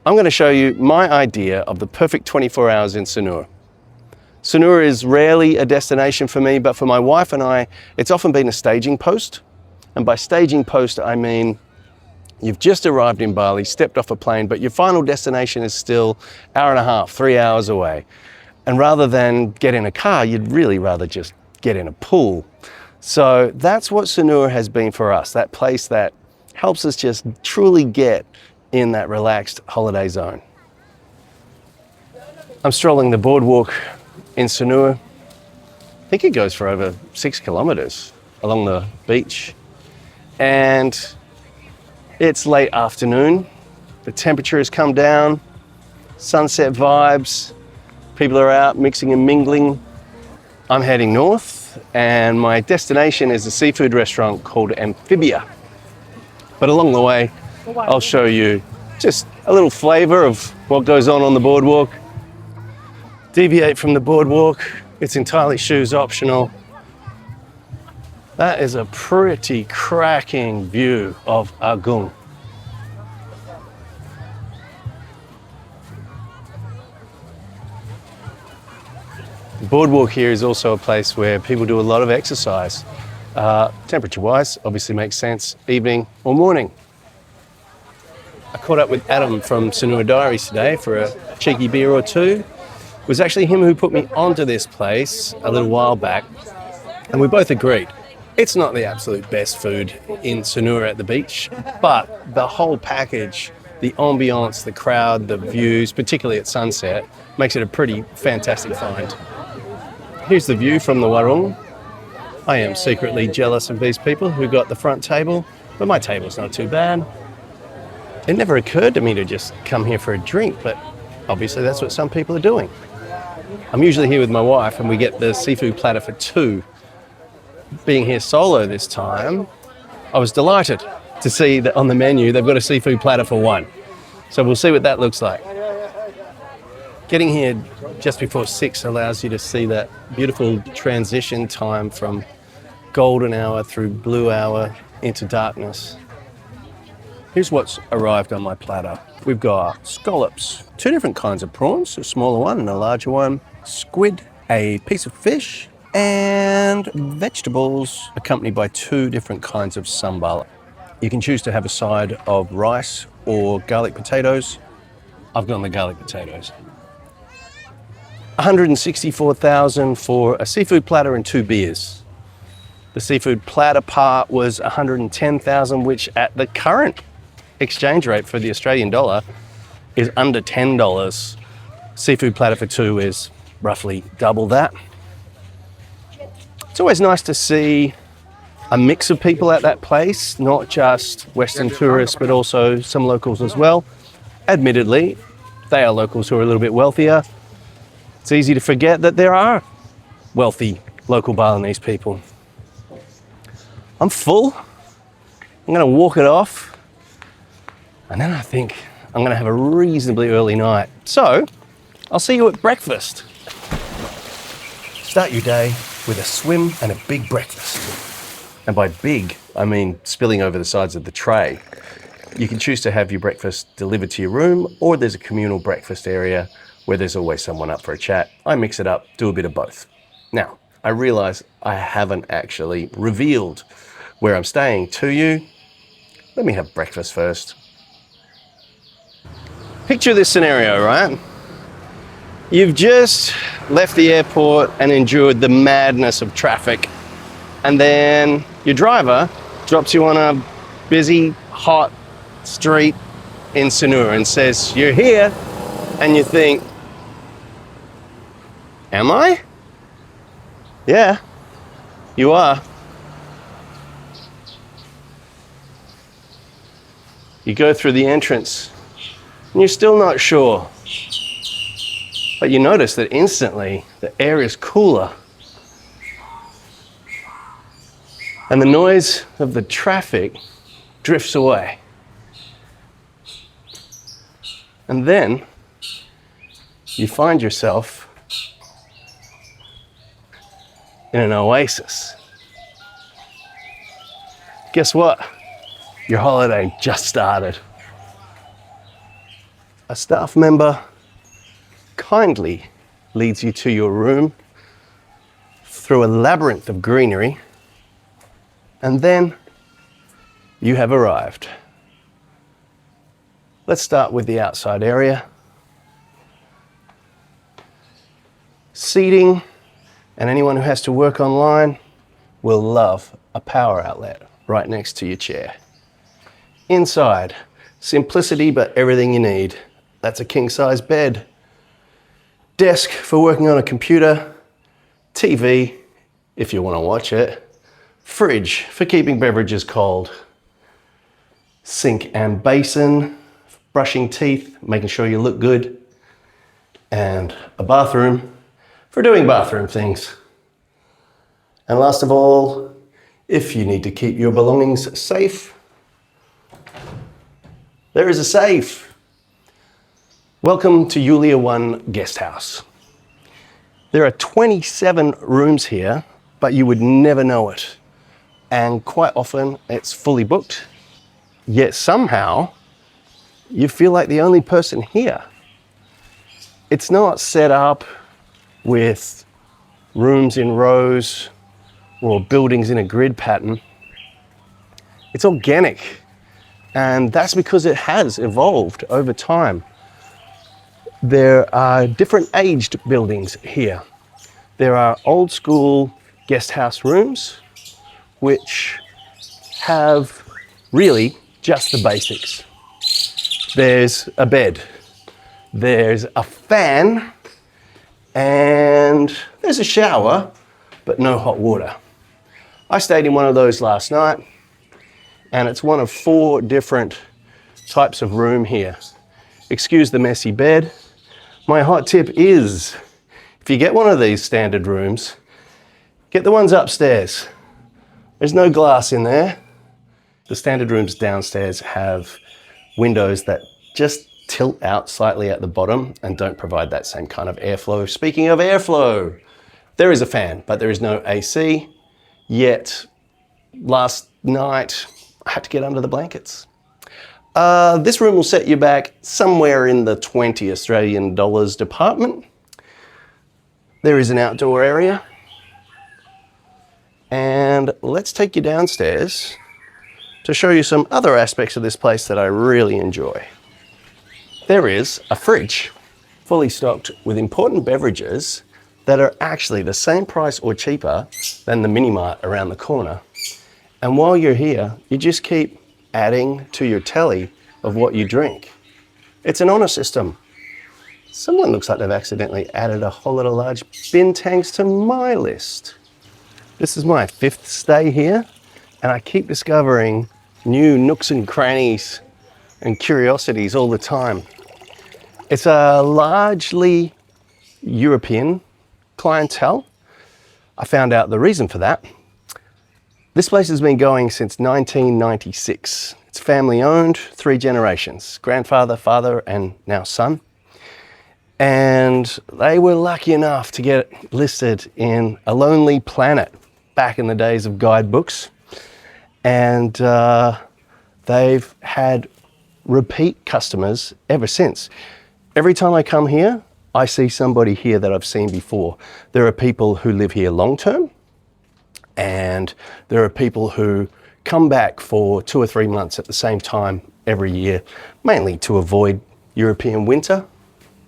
I'm going to show you my idea of the perfect 24 hours in Sanur. Sanur is rarely a destination for me, but for my wife and I, it's often been a staging post. And by staging post, I mean you've just arrived in Bali, stepped off a plane, but your final destination is still hour and a half, 3 hours away. And rather than get in a car, you'd really rather just get in a pool. So that's what Sanur has been for us, that place that helps us just truly get in that relaxed holiday zone. I'm strolling the boardwalk in Sanur. I think it goes for over 6 kilometers along the beach. And it's late afternoon. The temperature has come down, sunset vibes. People are out mixing and mingling. I'm heading north and my destination is a seafood restaurant called Amphibia. But along the way, I'll show you just a little flavor of what goes on the boardwalk. Deviate from the boardwalk, it's entirely shoes optional. That is a pretty cracking view of Agung. The boardwalk here is also a place where people do a lot of exercise. Temperature-wise, obviously makes sense, evening or morning. I caught up with Adam from Sanur Diaries today for a cheeky beer or two. It was actually him who put me onto this place a little while back, and we both agreed. It's not the absolute best food in Sanur at the beach, but the whole package, the ambiance, the crowd, the views, particularly at sunset, makes it a pretty fantastic find. Here's the view from the Warung. I am secretly jealous of these people who got the front table, but my table's not too bad. It never occurred to me to just come here for a drink, but obviously that's what some people are doing. I'm usually here with my wife and we get the seafood platter for 2. Being here solo this time, I was delighted to see that on the menu they've got a seafood platter for 1. So we'll see what that looks like. Getting here just before 6 allows you to see that beautiful transition time from golden hour through blue hour into darkness. Here's what's arrived on my platter. We've got scallops, 2 different kinds of prawns, a smaller one and a larger one, squid, a piece of fish, and vegetables accompanied by 2 different kinds of sambal. You can choose to have a side of rice or garlic potatoes. I've gone the garlic potatoes. 164,000 for a seafood platter and 2 beers. The seafood platter part was 110,000, which at the current exchange rate for the Australian dollar is under $10. Seafood platter for 2 is roughly double that. It's always nice to see a mix of people at that place, not just Western tourists, but also some locals as well. Admittedly, they are locals who are a little bit wealthier. It's easy to forget that there are wealthy local Balinese people. I'm full. I'm going to walk it off. And then I think I'm going to have a reasonably early night. So I'll see you at breakfast. Start your day with a swim and a big breakfast. And by big, I mean spilling over the sides of the tray. You can choose to have your breakfast delivered to your room, or there's a communal breakfast area where there's always someone up for a chat. I mix it up, do a bit of both. Now, I realize I haven't actually revealed where I'm staying to you. Let me have breakfast first. Picture this scenario, right? You've just left the airport and endured the madness of traffic, and then your driver drops you on a busy, hot street in Sanur and says, "You're here," and you think, "Am I?" Yeah, you are. You go through the entrance and you're still not sure. But you notice that instantly the air is cooler. And the noise of the traffic drifts away. And then you find yourself in an oasis. Guess what? Your holiday just started. a staff member kindly leads you to your room through a labyrinth of greenery, and then you have arrived. Let's start with the outside area. Seating, and anyone who has to work online will love a power outlet right next to your chair. Inside, simplicity but everything you need. That's a king-size bed, desk for working on a computer, TV if you want to watch it, fridge for keeping beverages cold, sink and basin, brushing teeth, making sure you look good, and a bathroom for doing bathroom things. And last of all, if you need to keep your belongings safe, there is a safe. Welcome to Yulia 1 Guesthouse. There are 27 rooms here, but you would never know it. And quite often it's fully booked, yet somehow you feel like the only person here. It's not set up with rooms in rows or buildings in a grid pattern. It's organic, and that's because it has evolved over time. There are different aged buildings here. There are old school guest house rooms, which have really just the basics. There's a bed, there's a fan, and there's a shower, but no hot water. I stayed in one of those last night, and it's one of 4 different types of room here. Excuse the messy bed. My hot tip is, if you get one of these standard rooms, get the ones upstairs. There's no glass in there. The standard rooms downstairs have windows that just tilt out slightly at the bottom and don't provide that same kind of airflow. Speaking of airflow, there is a fan, but there is no AC. Yet last night I had to get under the blankets. This room will set you back somewhere in the 20 Australian dollars department. There is an outdoor area. And let's take you downstairs to show you some other aspects of this place that I really enjoy. There is a fridge fully stocked with important beverages that are actually the same price or cheaper than the mini mart around the corner. And while you're here, you just keep adding to your tally of what you drink. It's an honor system. Someone looks like they've accidentally added a whole lot of large bin tanks to my list. This is my 5th stay here, and I keep discovering new nooks and crannies and curiosities all the time. It's a largely European clientele. I found out the reason for that. This place has been going since 1996. It's family owned, 3 generations, grandfather, father, and now son. And they were lucky enough to get listed in A Lonely Planet back in the days of guidebooks. And they've had repeat customers ever since. Every time I come here, I see somebody here that I've seen before. There are people who live here long term, and there are people who come back for 2 or 3 months at the same time every year, mainly to avoid European winter.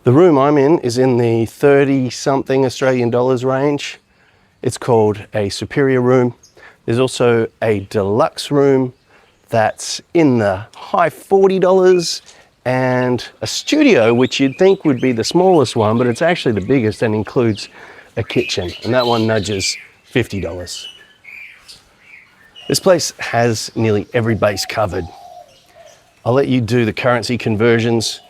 The room I'm in is in the 30-something Australian dollars range. It's called a superior room. There's also a deluxe room that's in the high $40, and a studio, which you'd think would be the smallest one, but it's actually the biggest and includes a kitchen, and that one nudges $50. This place has nearly every base covered. I'll let you do the currency conversions.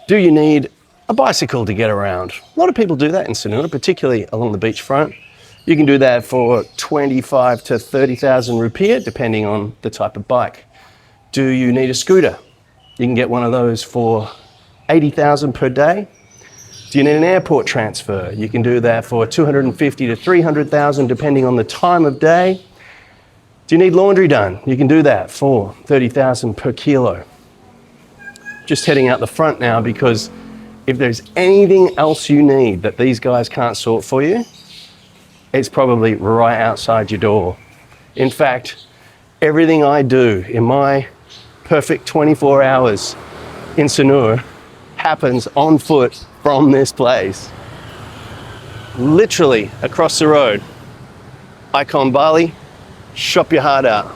Do you need a bicycle to get around? A lot of people do that in Sanur, particularly along the beachfront. You can do that for 25 to 30,000 rupiah, depending on the type of bike. Do you need a scooter? You can get one of those for 80,000 per day. Do you need an airport transfer? You can do that for 250 to 300,000, depending on the time of day. Do you need laundry done? You can do that for 30,000 per kilo. just heading out the front now because if there's anything else you need that these guys can't sort for you, it's probably right outside your door. In fact, everything I do in my perfect 24 hours in Sanur happens on foot from this place. Literally across the road, Icon Bali, shop your heart out.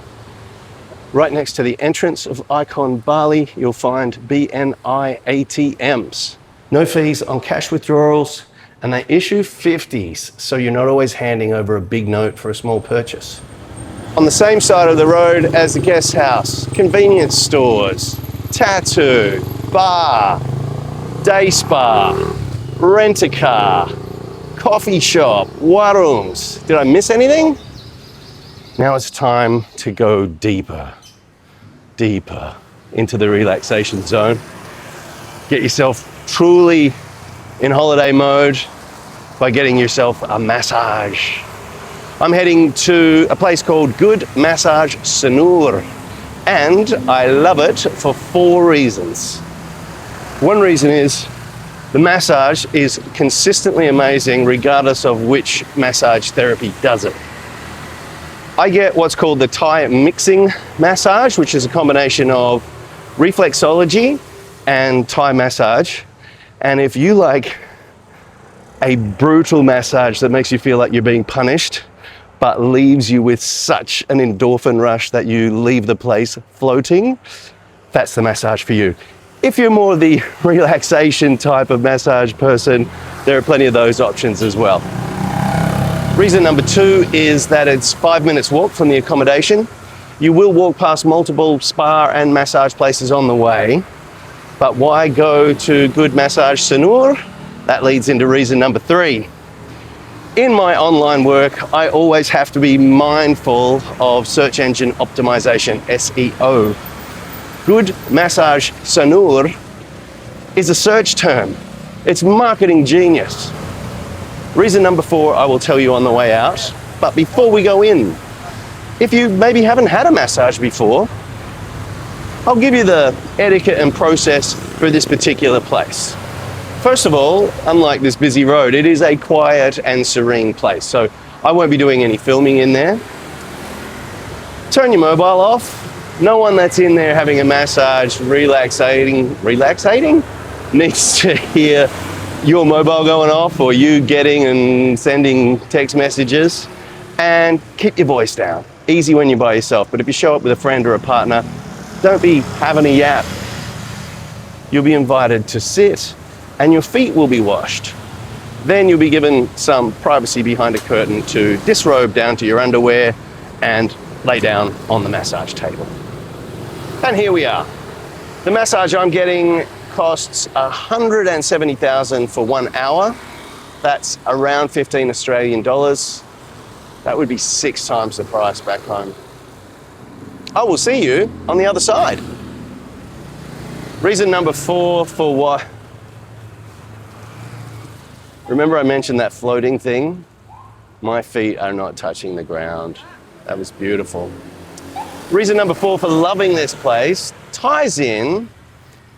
Right next to the entrance of Icon Bali, you'll find BNI ATMs. No fees on cash withdrawals, and they issue 50s, so you're not always handing over a big note for a small purchase. On the same side of the road as the guest house, convenience stores, tattoo, bar, day spa, rent a car, coffee shop, Warungs. Did I miss anything? Now it's time to go deeper into the relaxation zone. Get yourself truly in holiday mode by getting yourself a massage. I'm heading to a place called Good Massage Sanur, and I love it for 4 reasons. One reason is the massage is consistently amazing regardless of which massage therapy does it. I get what's called the Thai mixing massage, which is a combination of reflexology and Thai massage. And if you like a brutal massage that makes you feel like you're being punished, but leaves you with such an endorphin rush that you leave the place floating, that's the massage for you. If you're more the relaxation type of massage person, there are plenty of those options as well. Reason number 2 is that it's 5 minutes walk from the accommodation. You will walk past multiple spa and massage places on the way, but why go to Good Massage Sanur? That leads into reason number 3. In my online work, I always have to be mindful of search engine optimization, SEO. Good Massage Sanur is a search term. It's marketing genius. Reason number 4, I will tell you on the way out. But before we go in, if you maybe haven't had a massage before, I'll give you the etiquette and process for this particular place. First of all, unlike this busy road, it is a quiet and serene place, so I won't be doing any filming in there. Turn your mobile off. No one that's in there having a massage, relaxating, needs to hear your mobile going off or you getting and sending text messages. And keep your voice down. Easy when you're by yourself, but if you show up with a friend or a partner, don't be having a yap. You'll be invited to sit and your feet will be washed. Then you'll be given some privacy behind a curtain to disrobe down to your underwear and lay down on the massage table. And here we are. The massage I'm getting costs 170,000 for 1 hour. That's around 15 Australian dollars. That would be 6 times the price back home. I will see you on the other side. Reason number 4 for what? Remember I mentioned that floating thing? My feet are not touching the ground. That was beautiful. Reason number 4 for loving this place ties in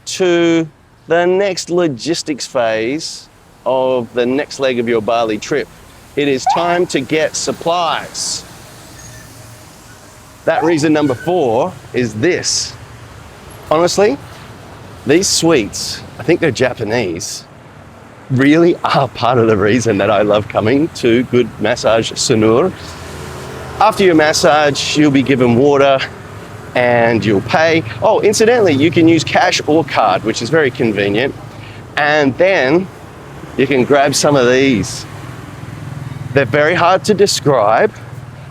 to the next logistics phase of the next leg of your Bali trip. It is time to get supplies. That reason number 4 is this. Honestly, these sweets, I think they're Japanese, really are part of the reason that I love coming to Good Massage Sanur. After your massage, you'll be given water and you'll pay. Oh, incidentally, you can use cash or card, which is very convenient. And then you can grab some of these. They're very hard to describe.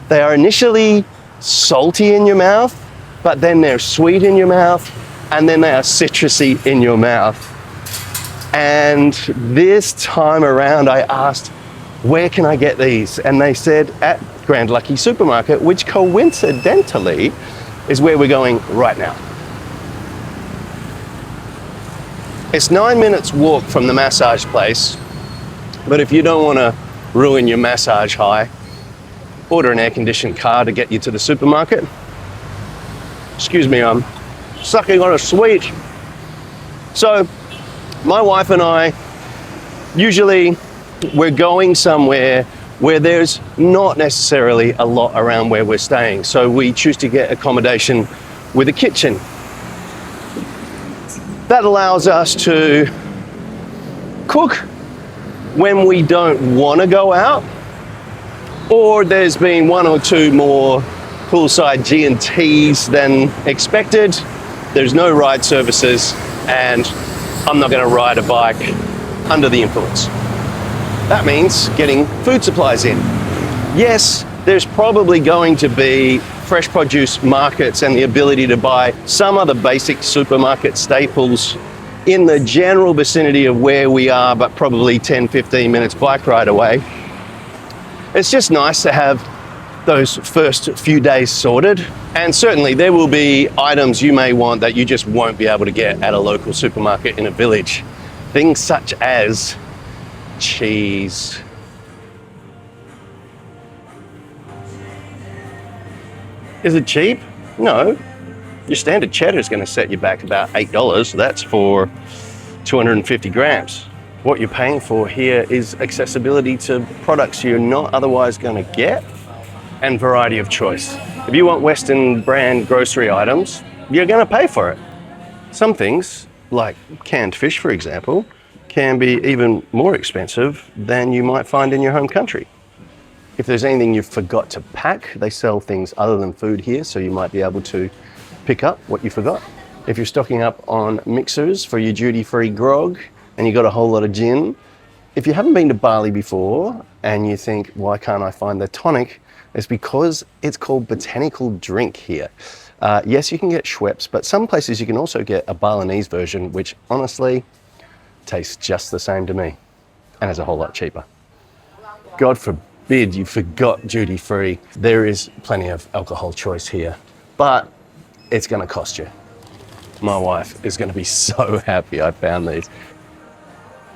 They are initially salty in your mouth, but then they're sweet in your mouth, and then they are citrusy in your mouth. And this time around, I asked, where can I get these? And they said at Grand Lucky Supermarket, which coincidentally is where we're going right now. It's 9 minutes walk from the massage place, but if you don't want to ruin your massage high, order an air-conditioned car to get you to the supermarket. Excuse me, I'm sucking on a sweet. So my wife and I, usually we're going somewhere where there's not necessarily a lot around where we're staying. So we choose to get accommodation with a kitchen. That allows us to cook when we don't want to go out, or there's been one or two more poolside G&Ts than expected. There's no ride services, and I'm not going to ride a bike under the influence. That means getting food supplies in. Yes, there's probably going to be fresh produce markets and the ability to buy some of the basic supermarket staples in the general vicinity of where we are, but probably 10-15 minutes bike ride away. It's just nice to have those first few days sorted. And certainly there will be items you may want that you just won't be able to get at a local supermarket in a village. Things such as cheese. Is it cheap? No. Your standard cheddar is going to set you back about $8. That's for 250 grams. What you're paying for here is accessibility to products you're not otherwise going to get, and variety of choice. If you want Western brand grocery items, you're going to pay for it. Some things, like canned fish, for example, can be even more expensive than you might find in your home country. If there's anything you forgot to pack, they sell things other than food here, so you might be able to pick up what you forgot. If you're stocking up on mixers for your duty-free grog and you got a whole lot of gin, if you haven't been to Bali before and you think, why can't I find the tonic? It's because it's called botanical drink here. Yes, you can get Schweppes, but some places you can also get a Balinese version, which honestly tastes just the same to me and is a whole lot cheaper. God forbid you forgot duty free. There is plenty of alcohol choice here, but it's going to cost you. My wife is going to be so happy I found these.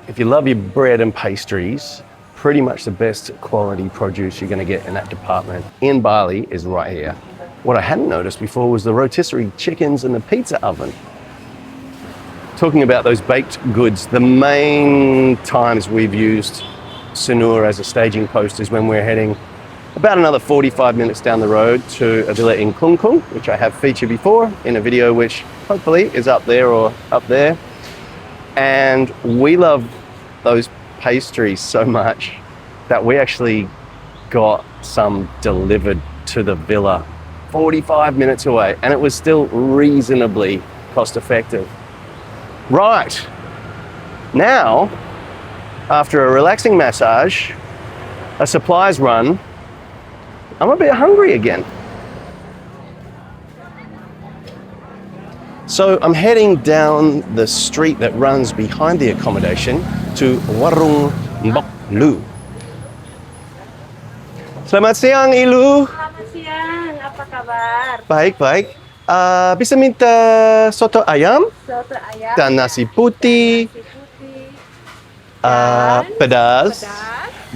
If you love your bread and pastries, pretty much the best quality produce you're going to get in that department in Bali is right here. What I hadn't noticed before was the rotisserie chickens and the pizza oven. Talking about those baked goods, the main times we've used Sanur as a staging post is when we're heading about another 45 minutes down the road to a villa in Kung Kung, which I have featured before in a video which hopefully is up there or up there. And we love those pastries so much that we actually got some delivered to the villa 45 minutes away, and it was still reasonably cost effective. Right, now, after a relaxing massage, a supplies run, I'm a bit hungry again. So I'm heading down the street that runs behind the accommodation to Warung Mbok. Selamat siang, Ilu. Selamat siang, apa kabar? Baik, baik. Bisa minta soto ayam Soto ayam dan nasi putih, pedas,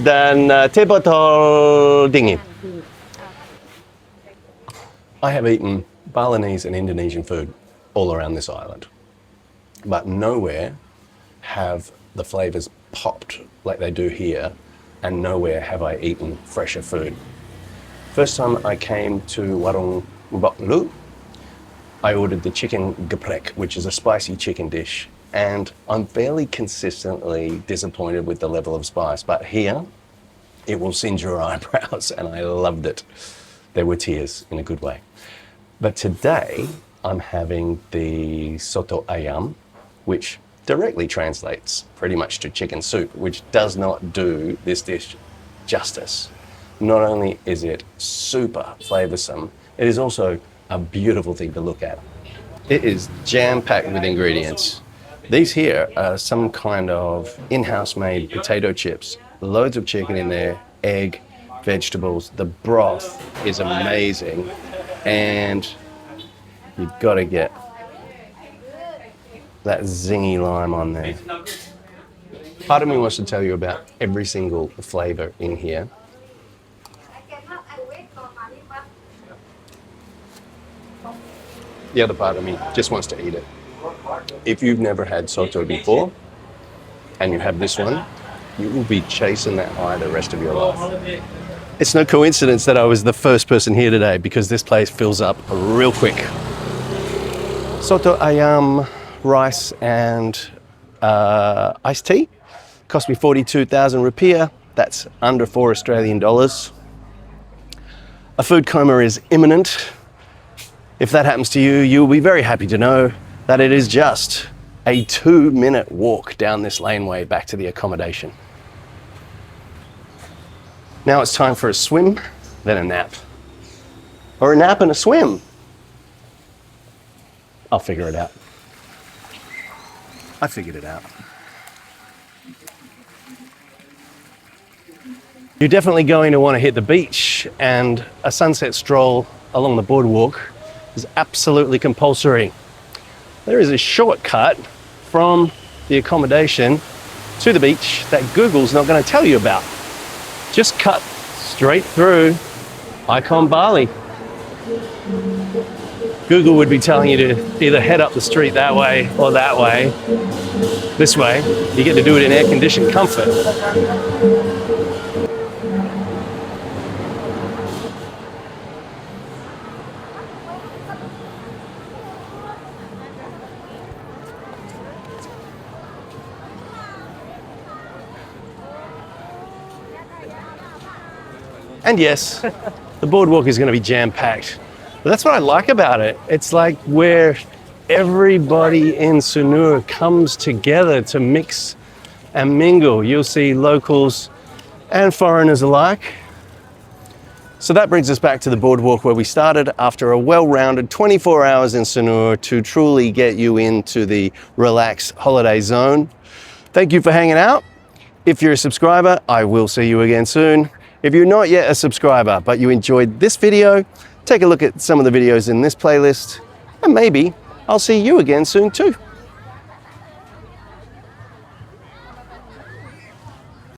dan teh botol dingin. I have eaten Balinese and Indonesian food all around this island, but nowhere have the flavors popped like they do here, and nowhere have I eaten fresher food. First time I came to Warung Mbok, I ordered the chicken geprek, which is a spicy chicken dish, and I'm fairly consistently disappointed with the level of spice, but here it will singe your eyebrows, and I loved it. There were tears in a good way. But today I'm having the Soto Ayam, which directly translates pretty much to chicken soup, which does not do this dish justice. Not only is it super flavoursome, it is also a beautiful thing to look at. It is jam-packed with ingredients. These here are some kind of in-house made potato chips, loads of chicken in there, egg, vegetables. The broth is amazing, and you've got to get that zingy lime on there. Part of me wants to tell you about every single flavour in here. The other part of me just wants to eat it. If you've never had Soto before and you have this one, you will be chasing that high the rest of your life. It's no coincidence that I was the first person here today because this place fills up real quick. Soto Ayam, rice and iced tea. Cost me 42,000 rupiah. That's under $4 Australian. A food coma is imminent. If that happens to you, you'll be very happy to know that it is just a 2-minute walk down this laneway back to the accommodation. Now it's time for a swim, then a nap. Or a nap and a swim. I'll figure it out. I figured it out. You're definitely going to want to hit the beach, and a sunset stroll along the boardwalk is absolutely compulsory. There is a shortcut from the accommodation to the beach that Google's not going to tell you about. Just cut straight through Icon Bali. Google would be telling you to either head up the street that way or that way. This way, you get to do it in air-conditioned comfort. And yes, the boardwalk is going to be jam-packed. But that's what I like about it. It's like where everybody in Sanur comes together to mix and mingle. You'll see locals and foreigners alike. So that brings us back to the boardwalk where we started after a well-rounded 24 hours in Sanur to truly get you into the relaxed holiday zone. Thank you for hanging out. If you're a subscriber, I will see you again soon. If you're not yet a subscriber, but you enjoyed this video, take a look at some of the videos in this playlist, and maybe I'll see you again soon too.